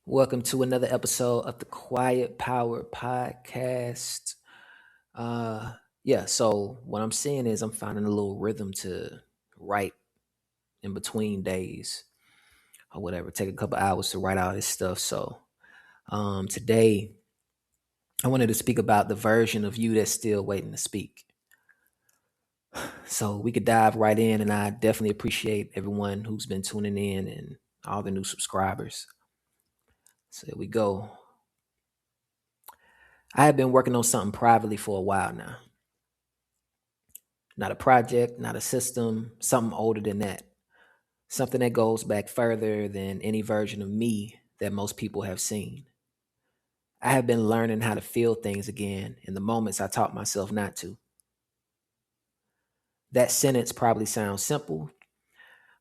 Welcome to another episode of the Quiet Power Podcast. Uh so what I'm seeing is I'm finding a little rhythm to write in between days or whatever. Take a couple hours to write out this stuff. So today I wanted to speak about the version of you that's still waiting to speak. So we could dive right in, and I definitely appreciate everyone who's been tuning in and all the new subscribers. So here we go. I have been working on something privately for a while now. Not a project, not a system, something older than that. Something that goes back further than any version of me that most people have seen. I have been learning how to feel things again in the moments I taught myself not to. That sentence probably sounds simple,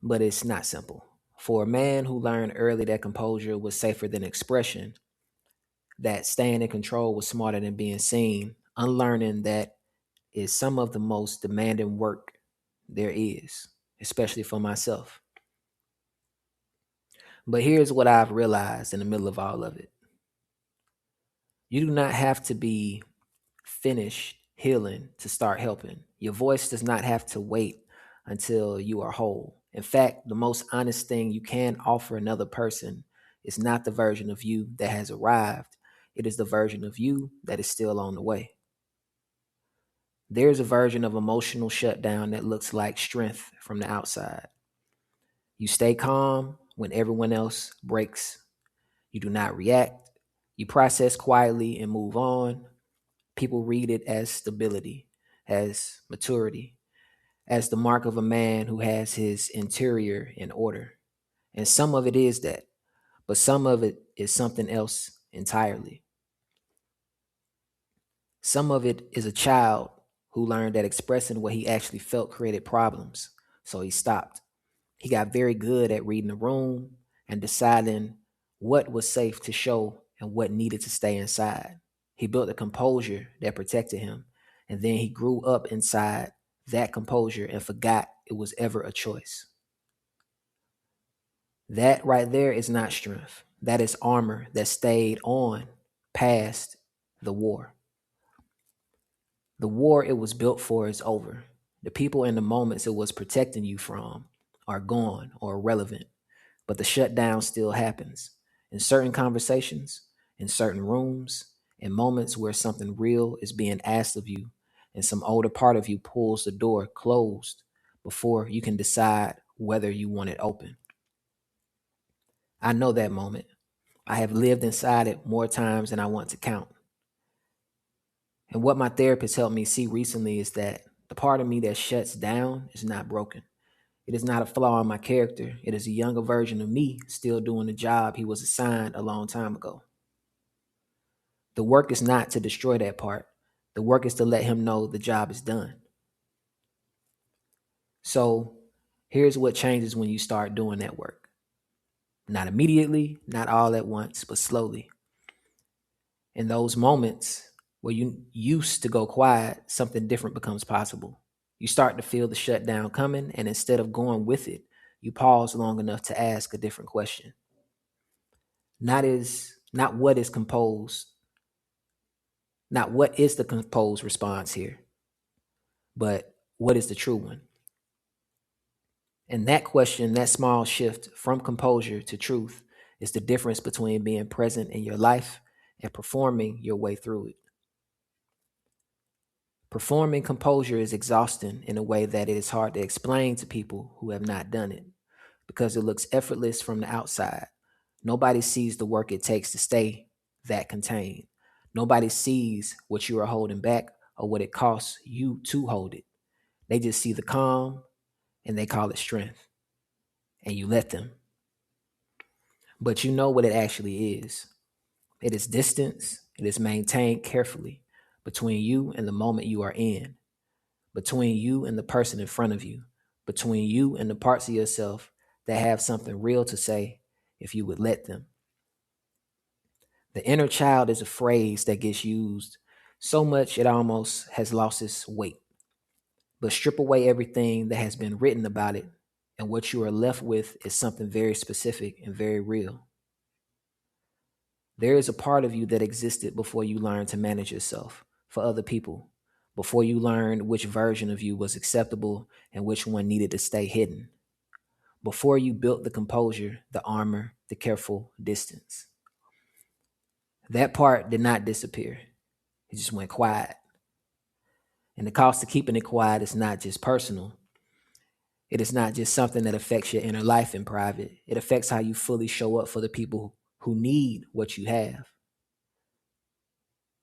but it's not simple. For a man who learned early that composure was safer than expression, that staying in control was smarter than being seen, unlearning that is some of the most demanding work there is, especially for myself. But here's what I've realized in the middle of all of it: you do not have to be finished healing to start helping. Your voice does not have to wait until you are whole. In fact, the most honest thing you can offer another person is not the version of you that has arrived, it is the version of you that is still on the way. There's a version of emotional shutdown that looks like strength from the outside. You stay calm when everyone else breaks. You do not react. You process quietly and move on. People read it as stability, as maturity, as the mark of a man who has his interior in order. And some of it is that, but some of it is something else entirely. Some of it is a child who learned that expressing what he actually felt created problems, so he stopped. He got very good at reading the room and deciding what was safe to show and what needed to stay inside. He built a composure that protected him, and then he grew up inside that composure and forgot it was ever a choice. That right there is not strength. That is armor that stayed on past the war. The war it was built for is over. The people and the moments it was protecting you from are gone or irrelevant, but the shutdown still happens in certain conversations, in certain rooms, in moments where something real is being asked of you, and some older part of you pulls the door closed before you can decide whether you want it open. I know that moment. I have lived inside it more times than I want to count. And what my therapist helped me see recently is that the part of me that shuts down is not broken. It is not a flaw in my character. It is a younger version of me still doing the job he was assigned a long time ago. The work is not to destroy that part. The work is to let him know the job is done. So here's what changes when you start doing that work. Not immediately, not all at once, but slowly. In those moments where you used to go quiet, something different becomes possible. You start to feel the shutdown coming, and instead of going with it, you pause long enough to ask a different question. Not what is composed, not what is the composed response here, but what is the true one? And that question, that small shift from composure to truth, is the difference between being present in your life and performing your way through it. Performing composure is exhausting in a way that it is hard to explain to people who have not done it because it looks effortless from the outside. Nobody sees the work it takes to stay that contained. Nobody sees what you are holding back or what it costs you to hold it. They just see the calm and they call it strength, and you let them. But you know what it actually is. It is distance, it is maintained carefully between you and the moment you are in, between you and the person in front of you, between you and the parts of yourself that have something real to say if you would let them. The inner child is a phrase that gets used so much it almost has lost its weight. But strip away everything that has been written about it, and what you are left with is something very specific and very real. There is a part of you that existed before you learned to manage yourself for other people, before you learned which version of you was acceptable and which one needed to stay hidden, before you built the composure, the armor, the careful distance. That part did not disappear, it just went quiet. And the cost of keeping it quiet is not just personal. It is not just something that affects your inner life in private. It affects how you fully show up for the people who need what you have.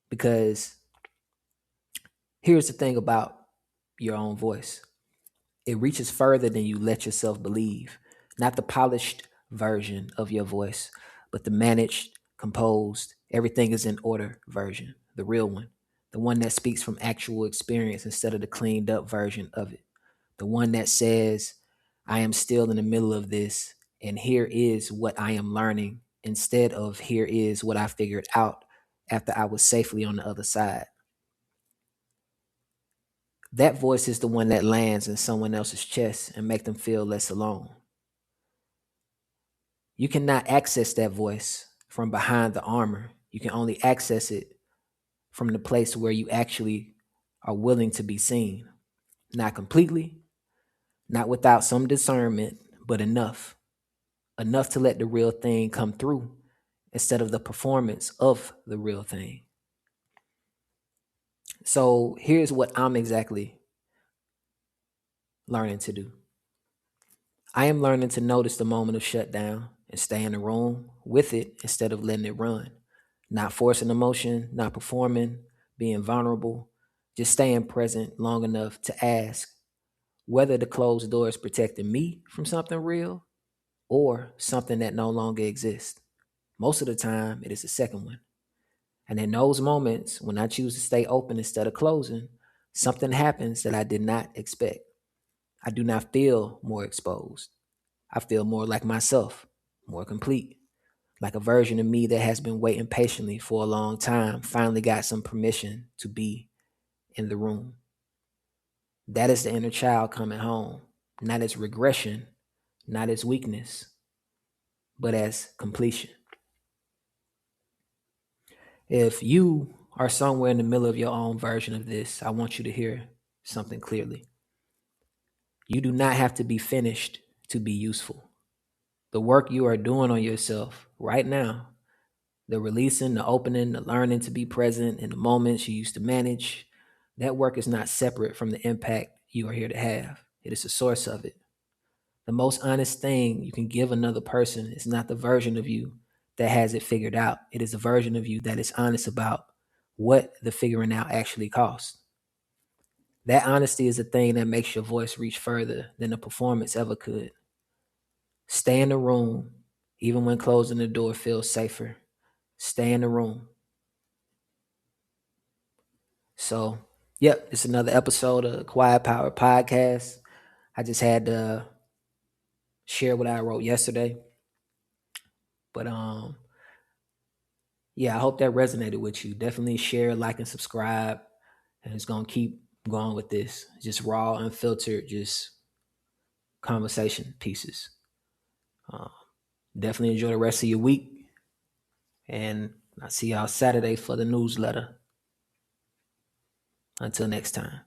Because here's the thing about your own voice, it reaches further than you let yourself believe. Not the polished version of your voice, but the managed, composed, everything is in order version, the real one, the one that speaks from actual experience instead of the cleaned up version of it, the one that says, I am still in the middle of this, and here is what I am learning, instead of here is what I figured out after I was safely on the other side. That voice is the one that lands in someone else's chest and make them feel less alone. You cannot access that voice from behind the armor. You can only access it from the place where you actually are willing to be seen. Not completely, not without some discernment, but enough. Enough to let the real thing come through instead of the performance of the real thing. So here's what I'm exactly learning to do. I am learning to notice the moment of shutdown and stay in the room with it instead of letting it run. Not forcing emotion, not performing, being vulnerable, just staying present long enough to ask whether the closed door is protecting me from something real or something that no longer exists. Most of the time, it is the second one. And in those moments, when I choose to stay open instead of closing, something happens that I did not expect. I do not feel more exposed. I feel more like myself, more complete, like a version of me that has been waiting patiently for a long time finally got some permission to be in the room. That is the inner child coming home, not as regression, not as weakness, but as completion. If you are somewhere in the middle of your own version of this, I want you to hear something clearly. You do not have to be finished to be useful. The work you are doing on yourself right now, the releasing, the opening, the learning to be present in the moments you used to manage, that work is not separate from the impact you are here to have. It is the source of it. The most honest thing you can give another person is not the version of you that has it figured out. It is a version of you that is honest about what the figuring out actually costs. That honesty is the thing that makes your voice reach further than the performance ever could. Stay in the room, even when closing the door feels safer. Stay in the room. So, yep, it's another episode of Quiet Power Podcast. I just had to share what I wrote yesterday. But yeah, I hope that resonated with you. Definitely share, like, and subscribe. And it's gonna keep going with this. Just raw, unfiltered, just conversation pieces. Uh, Definitely enjoy the rest of your week. And I'll see y'all Saturday for the newsletter. Until next time.